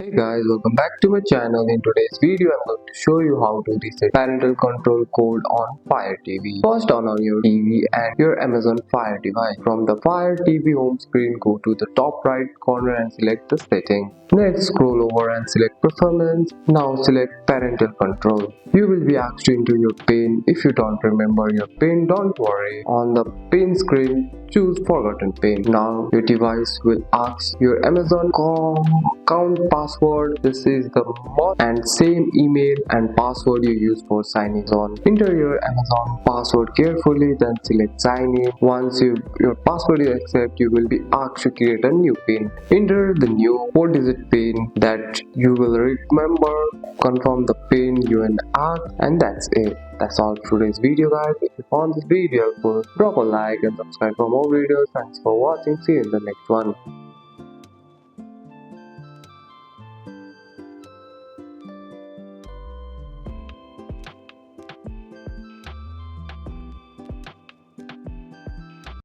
Hey guys, welcome back to my channel. In today's video, I'm going to show you how to reset parental control code on Fire TV. First, turn on your TV and your Amazon Fire device. From the Fire TV home screen, go to the top right corner and select the setting. Next, scroll over and select Performance. Now select Parental Control. You will be asked to enter your PIN. If you don't remember your PIN, don't worry. On the PIN screen, choose Forgotten PIN. Now your device will ask your Amazon account password. This is the most and same email and password you use for signing on. Enter your Amazon password carefully, then select sign in. Once your password is accepted, you will be asked to create a new PIN. Enter the new 4-digit PIN that you will remember. Confirm the PIN you and asked, and that's it. That's all for today's video, guys. If you found this video helpful, drop a like and subscribe for more videos. Thanks for watching. See you in the next one.